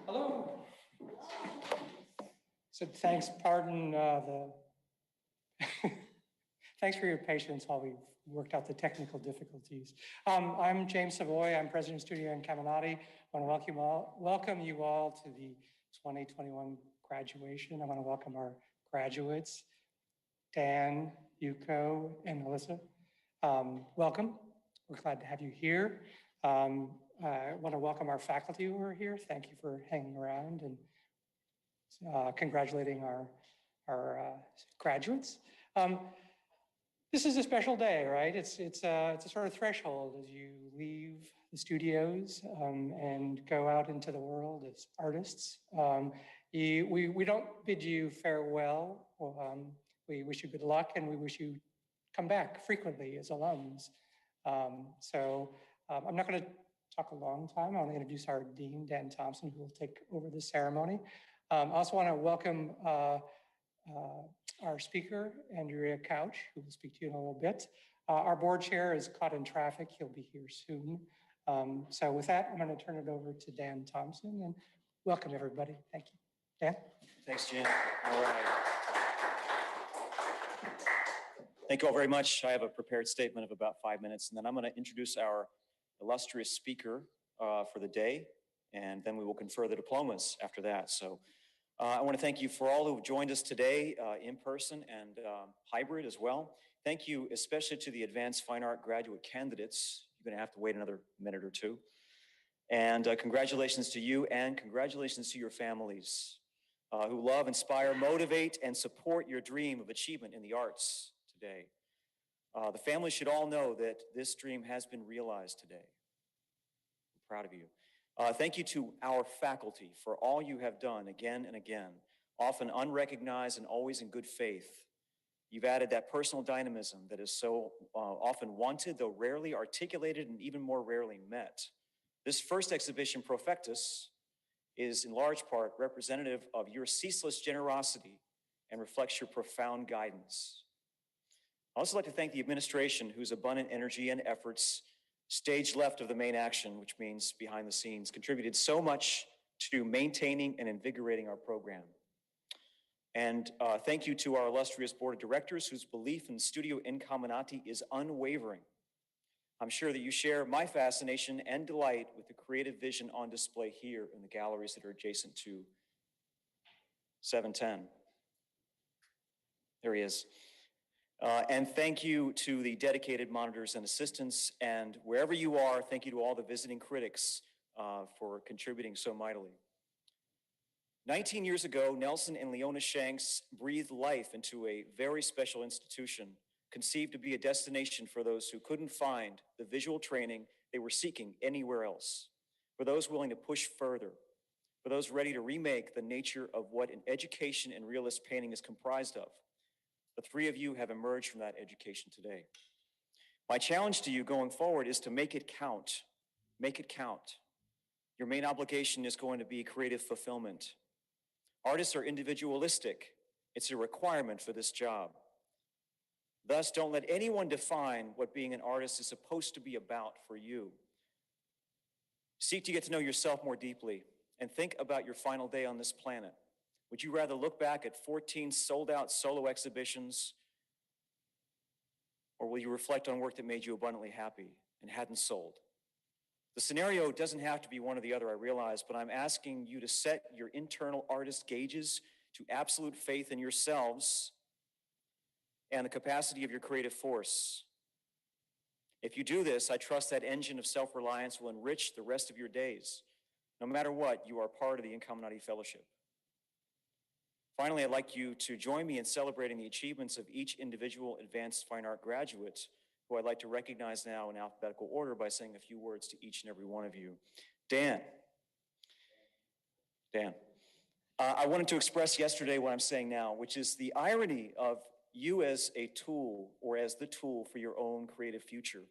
Hello. So thanks, pardon thanks for your patience while we worked out the technical difficulties. I'm James Savoy. I'm president of Studio Incamminati. I want to welcome you all to the 2021 graduation. I want to welcome our graduates, Dan, Yuko, and Melissa. Welcome. We're glad to have you here. I want to welcome our faculty who are here. Thank you for hanging around and congratulating our graduates. This is a special day, right? It's a sort of threshold as you leave the studios and go out into the world as artists. We don't bid you farewell. We wish you good luck and we wish you come back frequently as alums. I'm not going to talk a long time. I want to introduce our dean, Dan Thompson, who will take over the ceremony. I also want to welcome our speaker, Andrea Couch, who will speak to you in a little bit. Our board chair is caught in traffic. He'll be here soon. So with that, I'm going to turn it over to Dan Thompson and welcome everybody. Thank you. Dan? Thanks, Jim. All right. Thank you all very much. I have a prepared statement of about 5 minutes, and then I'm going to introduce our illustrious speaker for the day, and then we will confer the diplomas after that. So I want to thank you for all who have joined us today in person and hybrid as well. Thank you especially to the Advanced Fine Art graduate candidates. You're going to have to wait another minute or two. And congratulations to you and congratulations to your families who love, inspire, motivate, and support your dream of achievement in the arts today. The families should all know that this dream has been realized today. I'm proud of you. Thank you to our faculty for all you have done again and again, often unrecognized and always in good faith. You've added that personal dynamism that is so often wanted, though rarely articulated and even more rarely met. This first exhibition, Profectus, is in large part representative of your ceaseless generosity and reflects your profound guidance. I'd also like to thank the administration, whose abundant energy and efforts, stage left of the main action, which means behind the scenes, contributed so much to maintaining and invigorating our program. And thank you to our illustrious board of directors, whose belief in Studio Incamminati is unwavering. I'm sure that you share my fascination and delight with the creative vision on display here in the galleries that are adjacent to 710. There he is. And thank you to the dedicated monitors and assistants, and wherever you are, thank you to all the visiting critics for contributing so mightily. 19 years ago, Nelson and Leona Shanks breathed life into a very special institution, conceived to be a destination for those who couldn't find the visual training they were seeking anywhere else, for those willing to push further, for those ready to remake the nature of what an education in realist painting is comprised of. The three of you have emerged from that education today. My challenge to you going forward is to make it count. Make it count. Your main obligation is going to be creative fulfillment. Artists are individualistic. It's a requirement for this job. Thus, don't let anyone define what being an artist is supposed to be about for you. Seek to get to know yourself more deeply and think about your final day on this planet. Would you rather look back at 14 sold-out solo exhibitions, or will you reflect on work that made you abundantly happy and hadn't sold? The scenario doesn't have to be one or the other, I realize, but I'm asking you to set your internal artist gauges to absolute faith in yourselves and the capacity of your creative force. If you do this, I trust that engine of self-reliance will enrich the rest of your days. No matter what, you are part of the Incamminati Fellowship. Finally, I'd like you to join me in celebrating the achievements of each individual advanced fine art graduate who I'd like to recognize now in alphabetical order by saying a few words to each and every one of you. Dan. I wanted to express yesterday what I'm saying now, which is the irony of you as a tool or as the tool for your own creative future.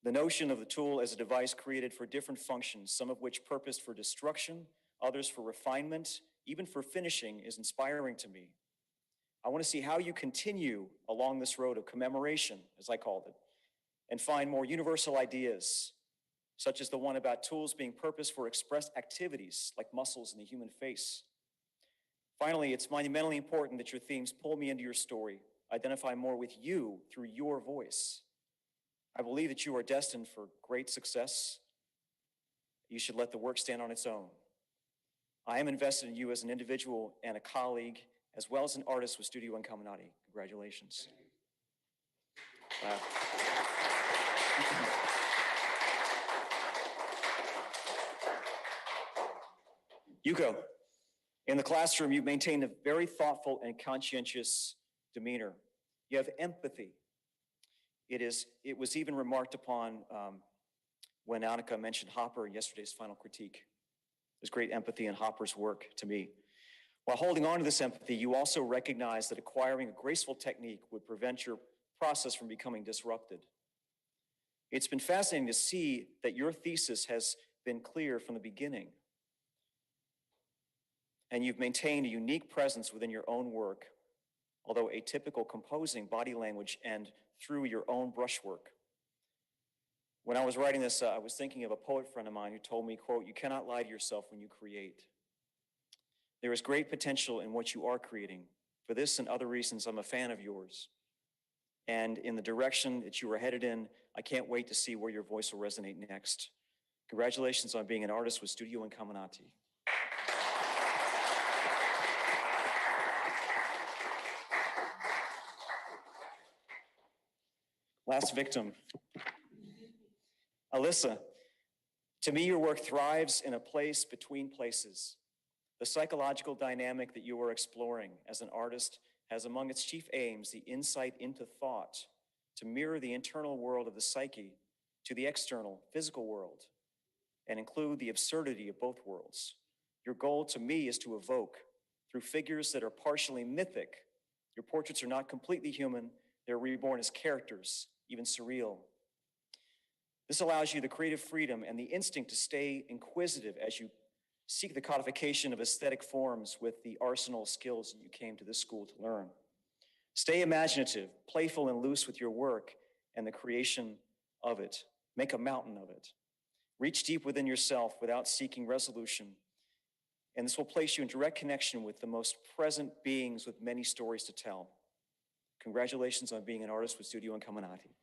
The notion of the tool as a device created for different functions, some of which purposed for destruction, others for refinement, even for finishing, is inspiring to me. I want to see how you continue along this road of commemoration, as I called it, and find more universal ideas, such as the one about tools being purposed for expressed activities like muscles in the human face. Finally, it's monumentally important that your themes pull me into your story, identify more with you through your voice. I believe that you are destined for great success. You should let the work stand on its own. I am invested in you as an individual and a colleague, as well as an artist with Studio Incamminati. Congratulations. Yuko, in the classroom, you've maintained a very thoughtful and conscientious demeanor. You have empathy. It was even remarked upon when Annika mentioned Hopper in yesterday's final critique. There's great empathy in Hopper's work to me. While holding on to this empathy, you also recognize that acquiring a graceful technique would prevent your process from becoming disrupted. It's been fascinating to see that your thesis has been clear from the beginning. And you've maintained a unique presence within your own work, although atypical composing, body language, and through your own brushwork. When I was writing this, I was thinking of a poet friend of mine who told me, quote, "You cannot lie to yourself when you create." There is great potential in what you are creating. For this and other reasons, I'm a fan of yours. And in the direction that you are headed in, I can't wait to see where your voice will resonate next. Congratulations on being an artist with Studio Incamminati. Last victim. Alyssa, to me, your work thrives in a place between places. The psychological dynamic that you are exploring as an artist has among its chief aims the insight into thought to mirror the internal world of the psyche to the external physical world and include the absurdity of both worlds. Your goal to me is to evoke, through figures that are partially mythic, your portraits are not completely human, they're reborn as characters, even surreal. This allows you the creative freedom and the instinct to stay inquisitive as you seek the codification of aesthetic forms with the arsenal of skills that you came to this school to learn. Stay imaginative, playful, and loose with your work and the creation of it. Make a mountain of it. Reach deep within yourself without seeking resolution. And this will place you in direct connection with the most present beings with many stories to tell. Congratulations on being an artist with Studio Incamminati.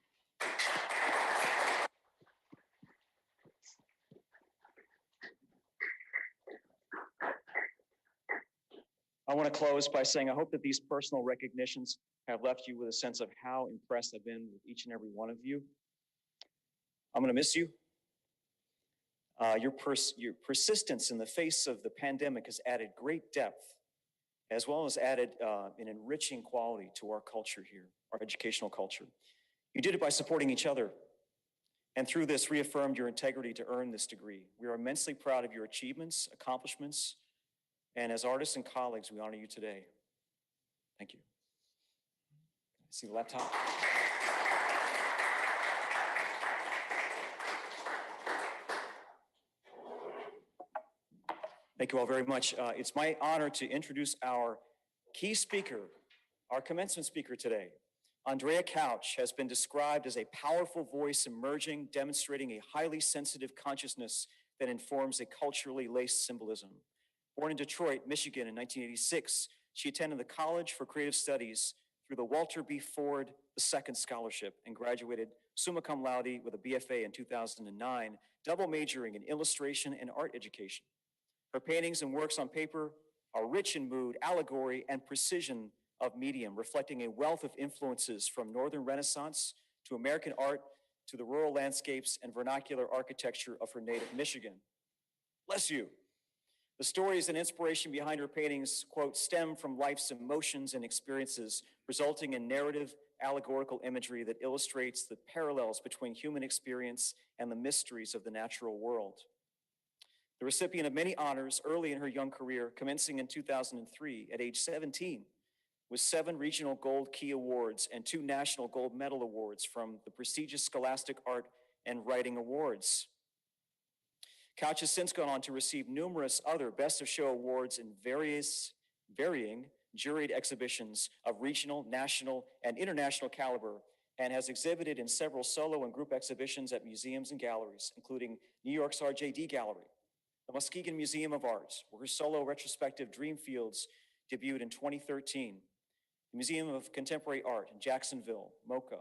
I want to close by saying I hope that these personal recognitions have left you with a sense of how impressed I've been with each and every one of you. I'm going to miss you. Your persistence in the face of the pandemic has added great depth, as well as added an enriching quality to our culture here, our educational culture. You did it by supporting each other, and through this reaffirmed your integrity to earn this degree. We are immensely proud of your achievements, accomplishments, and as artists and colleagues, we honor you today. Thank you. See the laptop? Thank you all very much. It's my honor to introduce our key speaker, our commencement speaker today. Andrea Couch has been described as a powerful voice emerging, demonstrating a highly sensitive consciousness that informs a culturally laced symbolism. Born in Detroit, Michigan in 1986, she attended the College for Creative Studies through the Walter B. Ford II Scholarship and graduated summa cum laude with a BFA in 2009, double majoring in illustration and art education. Her paintings and works on paper are rich in mood, allegory, and precision of medium, reflecting a wealth of influences from Northern Renaissance to American art to the rural landscapes and vernacular architecture of her native Michigan. Bless you. The stories and inspiration behind her paintings, quote, stem from life's emotions and experiences, resulting in narrative allegorical imagery that illustrates the parallels between human experience and the mysteries of the natural world. The recipient of many honors early in her young career, commencing in 2003 at age 17, with 7 regional Gold Key Awards and 2 national Gold Medal Awards from the prestigious Scholastic Art and Writing Awards. Couch has since gone on to receive numerous other Best of Show awards in varying juried exhibitions of regional, national, and international caliber, and has exhibited in several solo and group exhibitions at museums and galleries, including New York's RJD Gallery, the Muskegon Museum of Art, where her solo retrospective Dreamfields debuted in 2013, the Museum of Contemporary Art in Jacksonville, MoCA,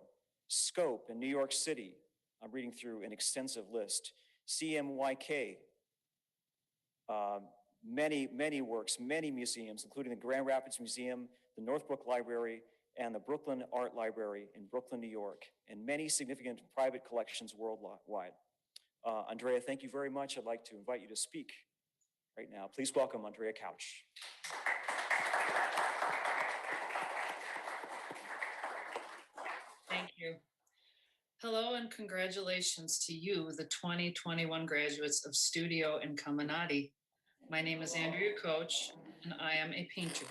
Scope in New York City. I'm reading through an extensive list. CMYK, many works, many museums, including the Grand Rapids Museum, the Northbrook Library, and the Brooklyn Art Library in Brooklyn, New York, and many significant private collections worldwide. Andrea, thank you very much. I'd like to invite you to speak right now. Please welcome Andrea Couch. Thank you. Hello and congratulations to you, the 2021 graduates of Studio Incamminati. My name is Andrea Couch and I am a painter.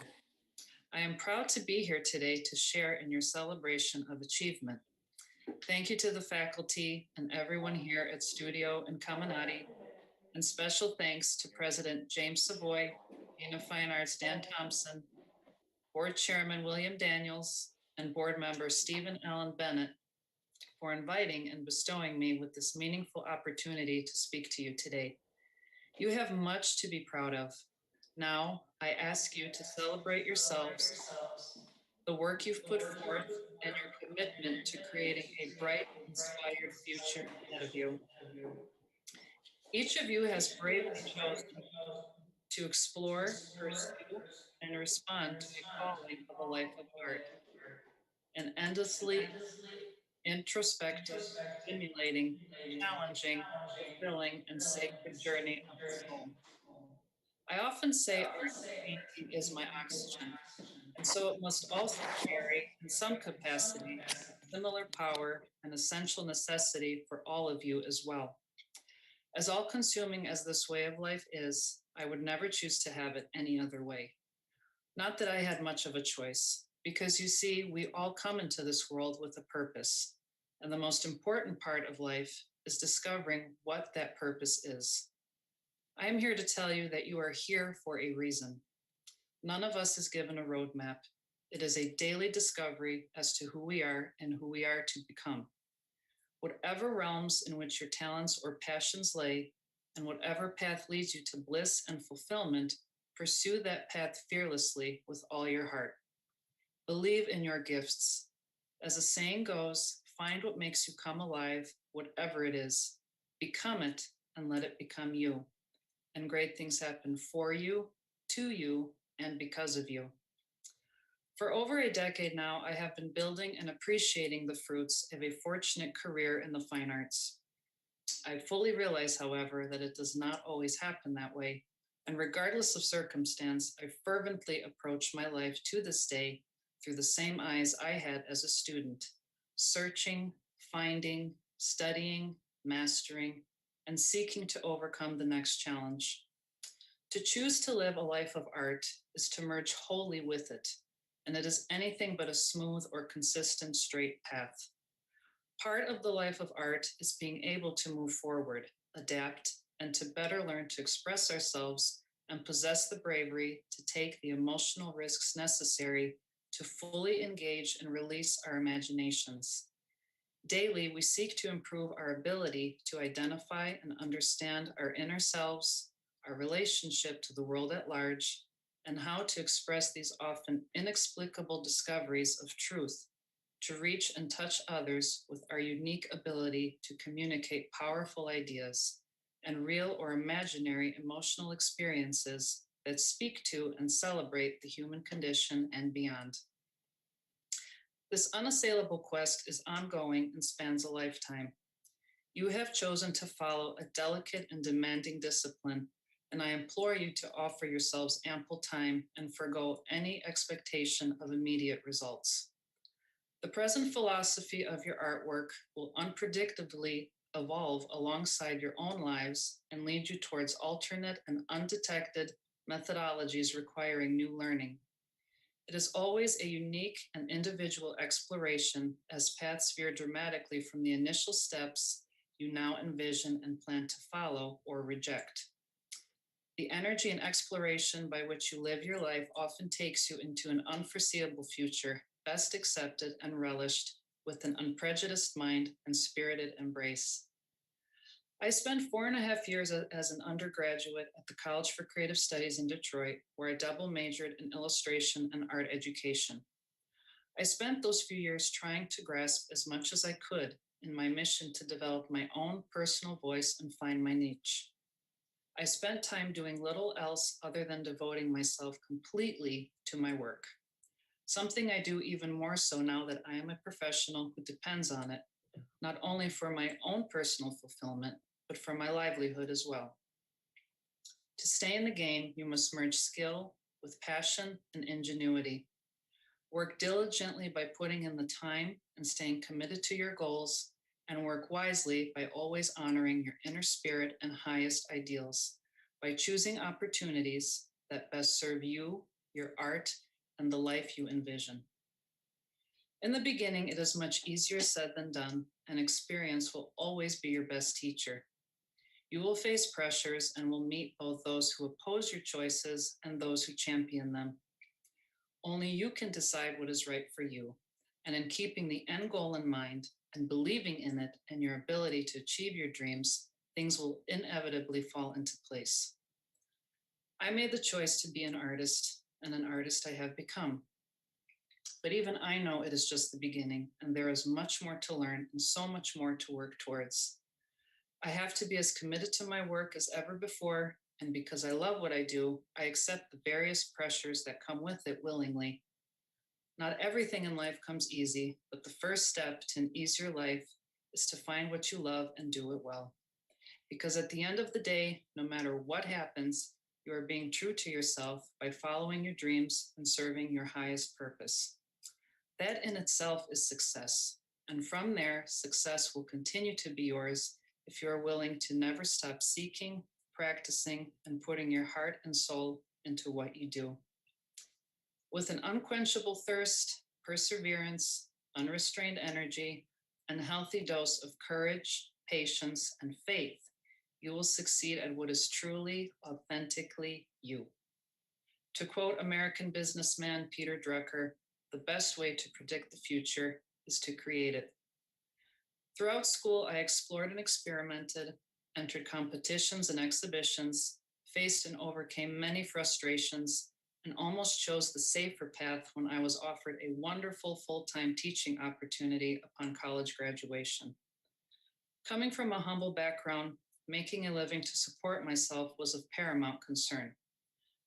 I am proud to be here today to share in your celebration of achievement. Thank you to the faculty and everyone here at Studio Incamminati, and special thanks to President James Savoy, Dean of Fine Arts Dan Thompson, Board Chairman William Daniels, and Board Member Stephen Allen Bennett for inviting and bestowing me with this meaningful opportunity to speak to you today. You have much to be proud of. Now, I ask you to celebrate yourselves, the work you've put forth, and your commitment to creating a bright, inspired future ahead of you. Each of you has bravely chosen to explore, pursue, and respond to a calling of a life of art, an endlessly introspective, stimulating, challenging, fulfilling, and sacred journey of the soul. I often say art painting is my oxygen, and so it must also carry, in some capacity, similar power and essential necessity for all of you as well. As all-consuming as this way of life is, I would never choose to have it any other way. Not that I had much of a choice, because you see, we all come into this world with a purpose, and the most important part of life is discovering what that purpose is. I am here to tell you that you are here for a reason. None of us is given a roadmap. It is a daily discovery as to who we are and who we are to become. Whatever realms in which your talents or passions lay, and whatever path leads you to bliss and fulfillment, pursue that path fearlessly with all your heart. Believe in your gifts. As the saying goes, find what makes you come alive, whatever it is. Become it and let it become you. And great things happen for you, to you, and because of you. For over a decade now, I have been building and appreciating the fruits of a fortunate career in the fine arts. I fully realize, however, that it does not always happen that way. And regardless of circumstance, I fervently approach my life to this day through the same eyes I had as a student, searching, finding, studying, mastering, and seeking to overcome the next challenge. To choose to live a life of art is to merge wholly with it, and it is anything but a smooth or consistent straight path. Part of the life of art is being able to move forward, adapt, and to better learn to express ourselves and possess the bravery to take the emotional risks necessary to fully engage and release our imaginations. Daily, we seek to improve our ability to identify and understand our inner selves, our relationship to the world at large, and how to express these often inexplicable discoveries of truth, to reach and touch others with our unique ability to communicate powerful ideas and real or imaginary emotional experiences that speak to and celebrate the human condition and beyond. This unassailable quest is ongoing and spans a lifetime. You have chosen to follow a delicate and demanding discipline, and I implore you to offer yourselves ample time and forgo any expectation of immediate results. The present philosophy of your artwork will unpredictably evolve alongside your own lives and lead you towards alternate and undetected methodologies requiring new learning. It is always a unique and individual exploration as paths veer dramatically from the initial steps you now envision and plan to follow or reject. The energy and exploration by which you live your life often takes you into an unforeseeable future, best accepted and relished with an unprejudiced mind and spirited embrace. I spent 4.5 years as an undergraduate at the College for Creative Studies in Detroit, where I double majored in illustration and art education. I spent those few years trying to grasp as much as I could in my mission to develop my own personal voice and find my niche. I spent time doing little else other than devoting myself completely to my work, something I do even more so now that I am a professional who depends on it, not only for my own personal fulfillment, but for my livelihood as well. To stay in the game, you must merge skill with passion and ingenuity. Work diligently by putting in the time and staying committed to your goals, and work wisely by always honoring your inner spirit and highest ideals, by choosing opportunities that best serve you, your art, and the life you envision. In the beginning, it is much easier said than done, and experience will always be your best teacher. You will face pressures and will meet both those who oppose your choices and those who champion them. Only you can decide what is right for you, and in keeping the end goal in mind and believing in it and your ability to achieve your dreams, things will inevitably fall into place. I made the choice to be an artist, and an artist I have become. But even I know it is just the beginning, and there is much more to learn and so much more to work towards. I have to be as committed to my work as ever before, and because I love what I do, I accept the various pressures that come with it willingly. Not everything in life comes easy, but the first step to an easier life is to find what you love and do it well. Because at the end of the day, no matter what happens, you are being true to yourself by following your dreams and serving your highest purpose. That in itself is success. And from there, success will continue to be yours if you are willing to never stop seeking, practicing, and putting your heart and soul into what you do. With an unquenchable thirst, perseverance, unrestrained energy, and a healthy dose of courage, patience, and faith, you will succeed at what is truly, authentically you. To quote American businessman Peter Drucker, the best way to predict the future is to create it. Throughout school, I explored and experimented, entered competitions and exhibitions, faced and overcame many frustrations, and almost chose the safer path when I was offered a wonderful full-time teaching opportunity upon college graduation. Coming from a humble background, making a living to support myself was of paramount concern.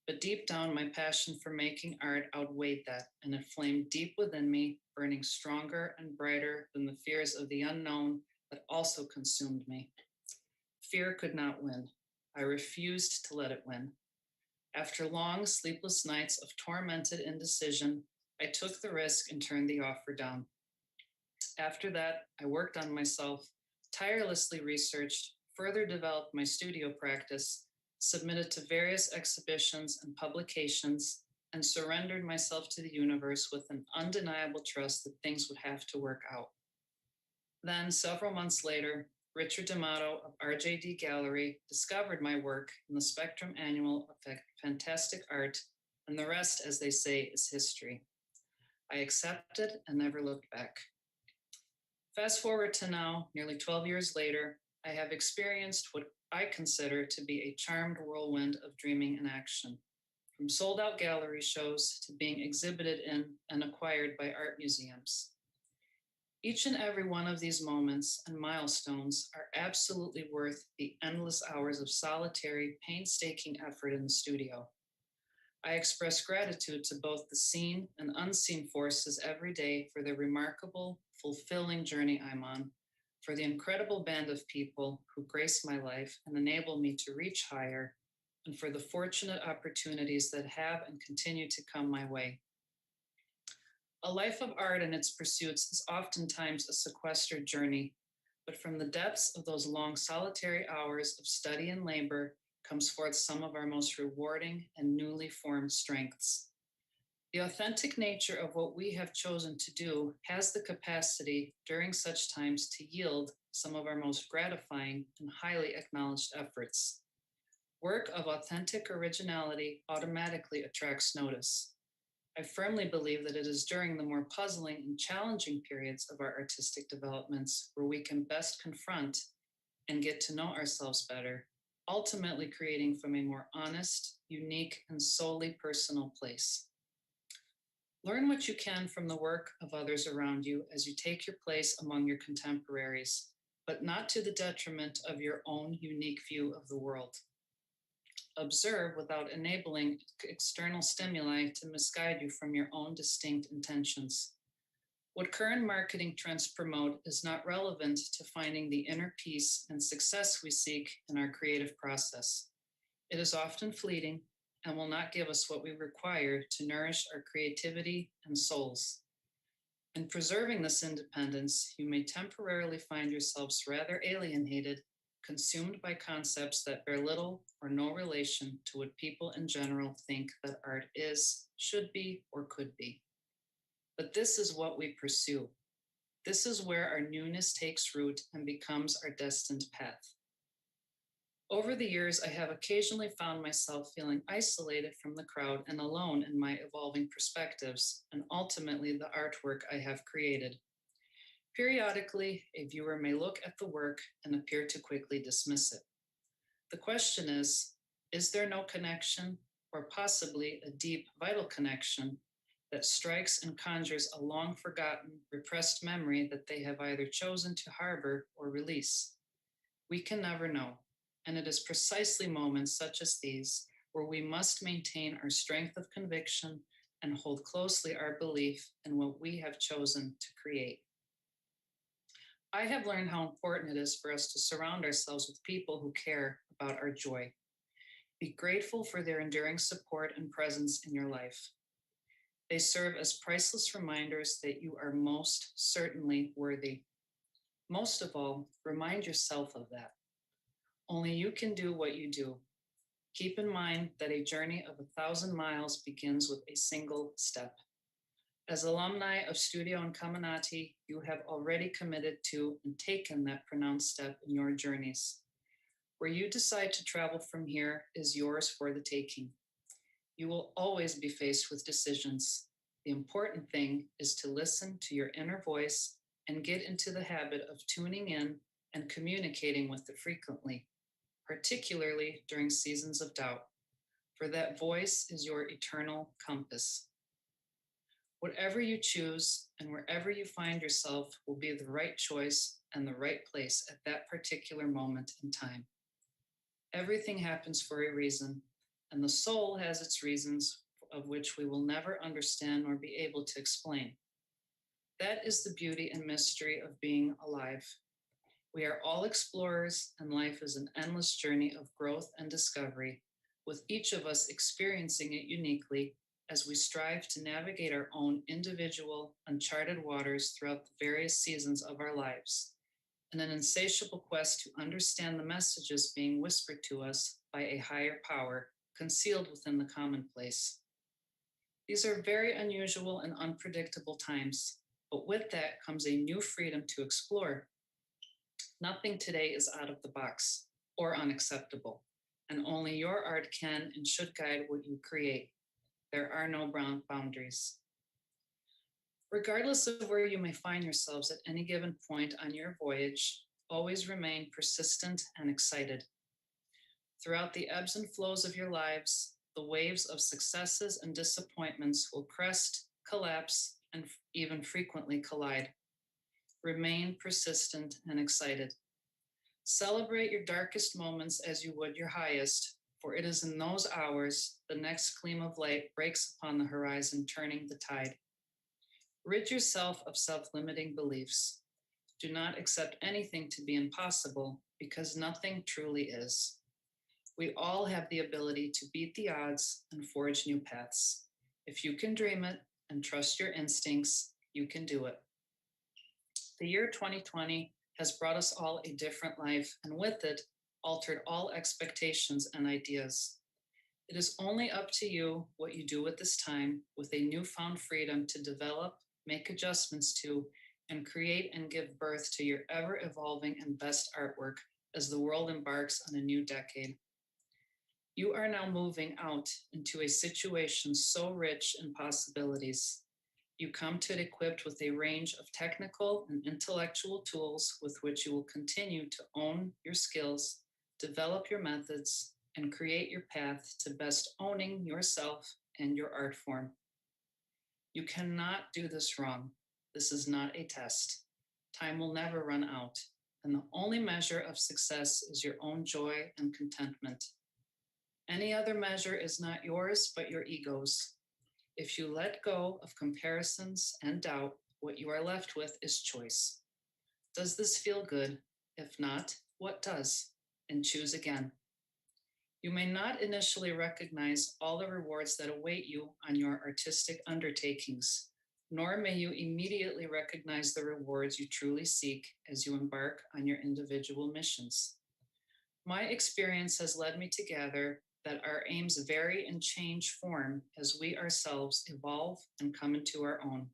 But deep down, my passion for making art outweighed that, and it flamed deep within me, burning stronger and brighter than the fears of the unknown that also consumed me. Fear could not win. I refused to let it win. After long, sleepless nights of tormented indecision, I took the risk and turned the offer down. After that, I worked on myself, tirelessly researched, further developed my studio practice, submitted to various exhibitions and publications, and surrendered myself to the universe with an undeniable trust that things would have to work out. Then, several months later, Richard D'Amato of RJD Gallery discovered my work in the Spectrum Annual of Fantastic Art, and the rest, as they say, is history. I accepted and never looked back. Fast forward to now, nearly 12 years later, I have experienced what I consider to be a charmed whirlwind of dreaming and action, from sold-out gallery shows to being exhibited in and acquired by art museums. Each and every one of these moments and milestones are absolutely worth the endless hours of solitary, painstaking effort in the studio. I express gratitude to both the seen and unseen forces every day for the remarkable, fulfilling journey I'm on, for the incredible band of people who grace my life and enable me to reach higher, and for the fortunate opportunities that have and continue to come my way. A life of art and its pursuits is oftentimes a sequestered journey, but from the depths of those long solitary hours of study and labor comes forth some of our most rewarding and newly formed strengths. The authentic nature of what we have chosen to do has the capacity during such times to yield some of our most gratifying and highly acknowledged efforts. Work of authentic originality automatically attracts notice. I firmly believe that it is during the more puzzling and challenging periods of our artistic developments where we can best confront and get to know ourselves better, ultimately creating from a more honest, unique, and solely personal place. Learn what you can from the work of others around you as you take your place among your contemporaries, but not to the detriment of your own unique view of the world. Observe without enabling external stimuli to misguide you from your own distinct intentions. What current marketing trends promote is not relevant to finding the inner peace and success we seek in our creative process. It is often fleeting and will not give us what we require to nourish our creativity and souls. In preserving this independence, you may temporarily find yourselves rather alienated, consumed by concepts that bear little or no relation to what people in general think that art is, should be, or could be. But this is what we pursue. This is where our newness takes root and becomes our destined path. Over the years, I have occasionally found myself feeling isolated from the crowd and alone in my evolving perspectives, and ultimately the artwork I have created. Periodically, a viewer may look at the work and appear to quickly dismiss it. The question is there no connection, or possibly a deep, vital connection that strikes and conjures a long forgotten, repressed memory that they have either chosen to harbor or release? We can never know, and it is precisely moments such as these where we must maintain our strength of conviction and hold closely our belief in what we have chosen to create. I have learned how important it is for us to surround ourselves with people who care about our joy. Be grateful for their enduring support and presence in your life. They serve as priceless reminders that you are most certainly worthy. Most of all, remind yourself of that. Only you can do what you do. Keep in mind that a journey of 1,000 miles begins with a single step. As alumni of Studio Incamminati, you have already committed to and taken that pronounced step in your journeys. Where you decide to travel from here is yours for the taking. You will always be faced with decisions. The important thing is to listen to your inner voice and get into the habit of tuning in and communicating with it frequently, particularly during seasons of doubt, for that voice is your eternal compass. Whatever you choose and wherever you find yourself will be the right choice and the right place at that particular moment in time. Everything happens for a reason, and the soul has its reasons of which we will never understand nor be able to explain. That is the beauty and mystery of being alive. We are all explorers, and life is an endless journey of growth and discovery, with each of us experiencing it uniquely as we strive to navigate our own individual, uncharted waters throughout the various seasons of our lives, in an insatiable quest to understand the messages being whispered to us by a higher power concealed within the commonplace. These are very unusual and unpredictable times, but with that comes a new freedom to explore. Nothing today is out of the box or unacceptable, and only your art can and should guide what you create. There are no boundaries. Regardless of where you may find yourselves at any given point on your voyage, always remain persistent and excited. Throughout the ebbs and flows of your lives, the waves of successes and disappointments will crest, collapse, and even frequently collide. Remain persistent and excited. Celebrate your darkest moments as you would your highest, for it is in those hours the next gleam of light breaks upon the horizon, turning the tide. Rid yourself of self-limiting beliefs. Do not accept anything to be impossible, because nothing truly is. We all have the ability to beat the odds and forge new paths. If you can dream it, and trust your instincts. You can do it. The year 2020 has brought us all a different life, and with it, altered all expectations and ideas. It is only up to you what you do with this time with a newfound freedom to develop, make adjustments to, and create and give birth to your ever-evolving and best artwork as the world embarks on a new decade. You are now moving out into a situation so rich in possibilities. You come to it equipped with a range of technical and intellectual tools with which you will continue to own your skills, develop your methods, and create your path to best owning yourself and your art form. You cannot do this wrong. This is not a test. Time will never run out, and the only measure of success is your own joy and contentment. Any other measure is not yours, but your ego's. If you let go of comparisons and doubt, what you are left with is choice. Does this feel good? If not, what does? And choose again. You may not initially recognize all the rewards that await you on your artistic undertakings, nor may you immediately recognize the rewards you truly seek as you embark on your individual missions. My experience has led me to gather that our aims vary and change form as we ourselves evolve and come into our own.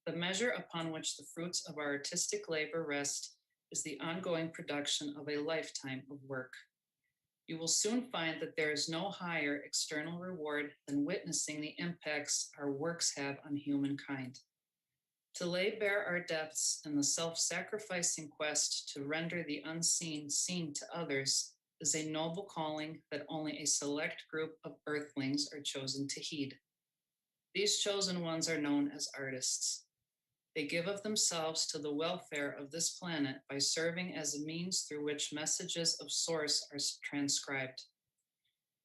The measure upon which the fruits of our artistic labor rest is the ongoing production of a lifetime of work. You will soon find that there is no higher external reward than witnessing the impacts our works have on humankind. To lay bare our depths in the self-sacrificing quest to render the unseen seen to others is a noble calling that only a select group of earthlings are chosen to heed. These chosen ones are known as artists. They give of themselves to the welfare of this planet by serving as a means through which messages of source are transcribed.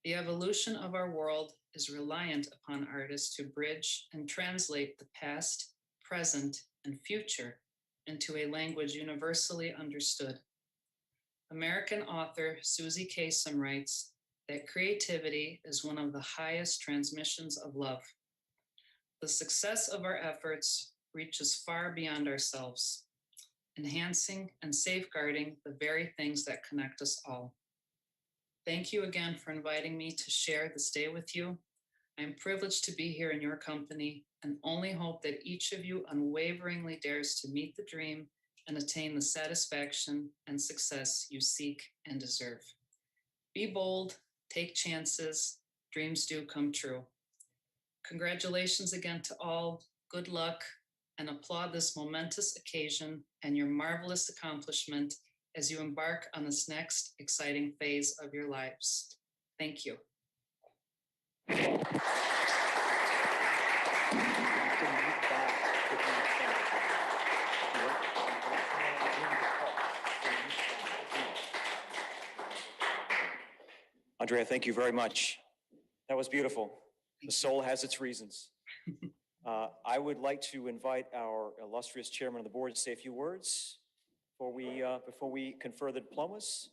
The evolution of our world is reliant upon artists to bridge and translate the past, present, and future into a language universally understood. American author Susie Kasem writes that creativity is one of the highest transmissions of love. The success of our efforts reaches far beyond ourselves, enhancing and safeguarding the very things that connect us all. Thank you again for inviting me to share this day with you. I am privileged to be here in your company and only hope that each of you unwaveringly dares to meet the dream and attain the satisfaction and success you seek and deserve. Be bold, take chances, dreams do come true. Congratulations again to all, good luck, and applaud this momentous occasion and your marvelous accomplishment as you embark on this next exciting phase of your lives. Thank you. Andrea, thank you very much. That was beautiful. The soul has its reasons. I would like to invite our illustrious chairman of the board to say a few words before we confer the diplomas.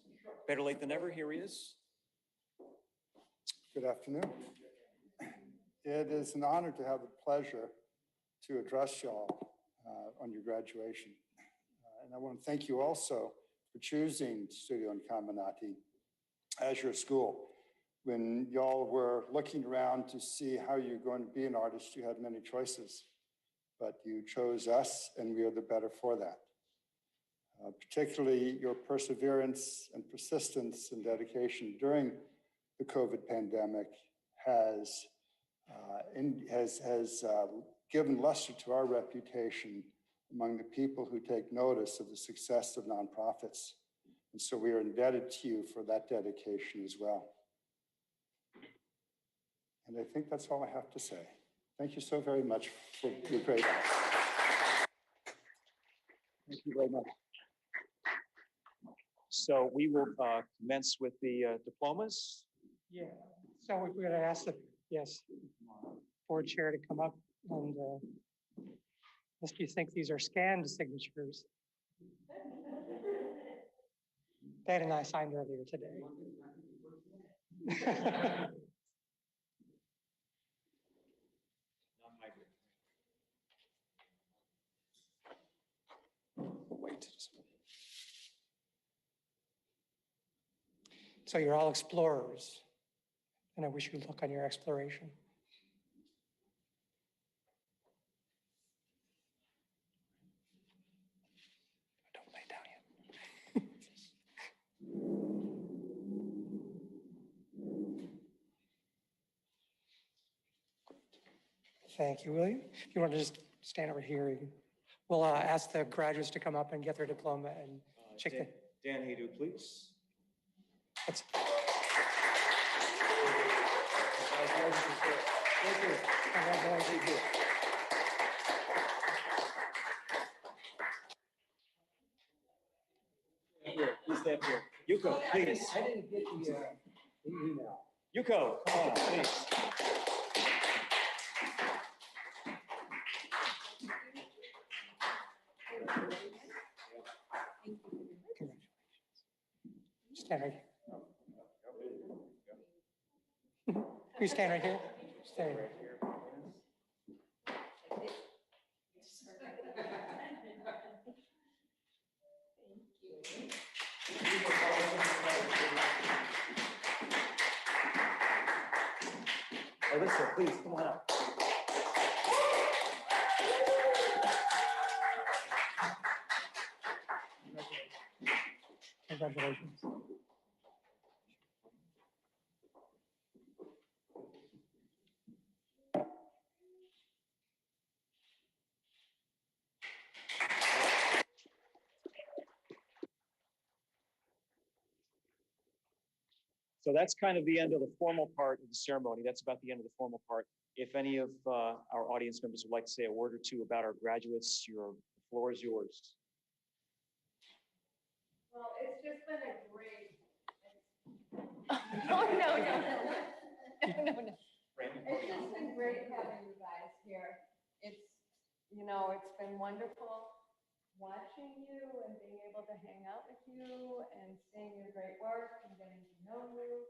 Better late than never. Here he is. Good afternoon. It is an honor to have the pleasure to address y'all on your graduation. And I want to thank you also for choosing Studio Incamminati as your school. When y'all were looking around to see how you're going to be an artist, you had many choices, but you chose us, and we are the better for that. Particularly your perseverance and persistence and dedication during the COVID pandemic has given luster to our reputation among the people who take notice of the success of nonprofits. And so we are indebted to you for that dedication as well. And I think that's all I have to say. Thank you so very much for your great help. Thank you very much. So we will commence with the diplomas. Yeah, so we're going to ask the, yes, board chair to come up and unless you think these are scanned signatures. Dad and I signed earlier today. So you're all explorers. And I wish you luck on your exploration. Don't lay down yet. Thank you, William. If you want to just stand over here, we'll ask the graduates to come up and get their diploma and check the. Dan Haydu, please. That's, congratulations. Here, please stand here. Yuko, please. I didn't get the email. Yuko, come on, please. Stand right here. You stand right here. Stand right here. Alyssa, please, come on up. Congratulations. So that's kind of the end of the formal part of the ceremony. That's about the end of the formal part. If any of our audience members would like to say a word or two about our graduates, the floor is yours. Well, it's just been a great. Oh, no. It's just been great having you guys here. It's been wonderful watching you and being able to hang out with you and seeing your great work and getting to know you.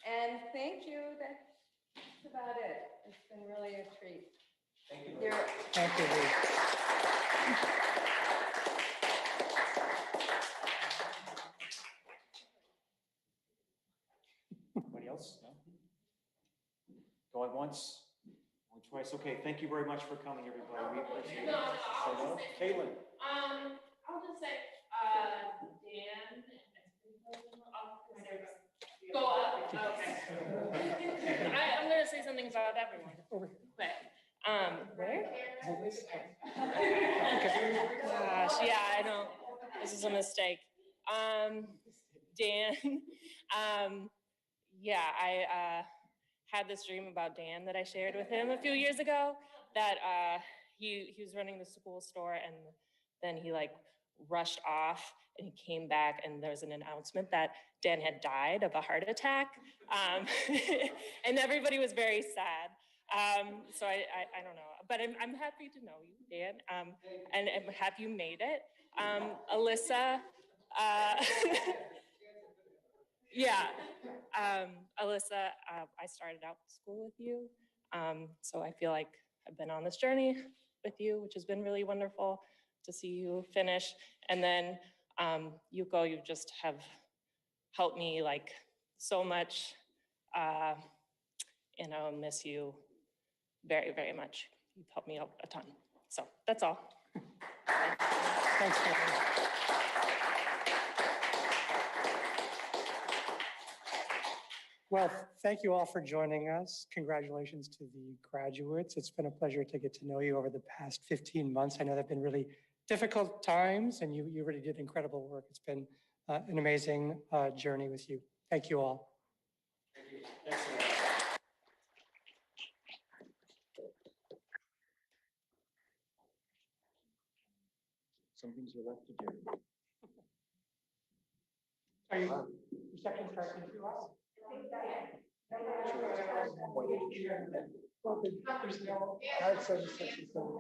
And thank you. That's about it. It's been really a treat. Thank you. Thank you, Lee. Anybody else? No? Going once? Going twice? Okay, thank you very much for coming, everybody. We appreciate it. I'll just say, Caitlin. I'll just say, Dan. Go up, okay. I'm gonna say something about everyone. But, where? Gosh, yeah, I know, this is a mistake. Dan, yeah, I had this dream about Dan that I shared with him a few years ago, that he was running the school store, and then he like rushed off and he came back and there was an announcement that Dan had died of a heart attack. And everybody was very sad. So I don't know, but I'm happy to know you, Dan. And I'm happy you made it. Alyssa, yeah, Alyssa, I started out school with you. So I feel like I've been on this journey with you, which has been really wonderful to see you finish. And then Yuko, you just have helped me like so much, and I'll miss you very, very much. You've helped me out a ton. So that's all. Thanks, Caitlin. Well, thank you all for joining us. Congratulations to the graduates. It's been a pleasure to get to know you over the past 15 months. I know they've been really difficult times, and you really did incredible work. It's been an amazing journey with you. Thank you all. Thank you. Thanks. Some things are left to do. Are you, reception starts in 2 hours? I'd say 67.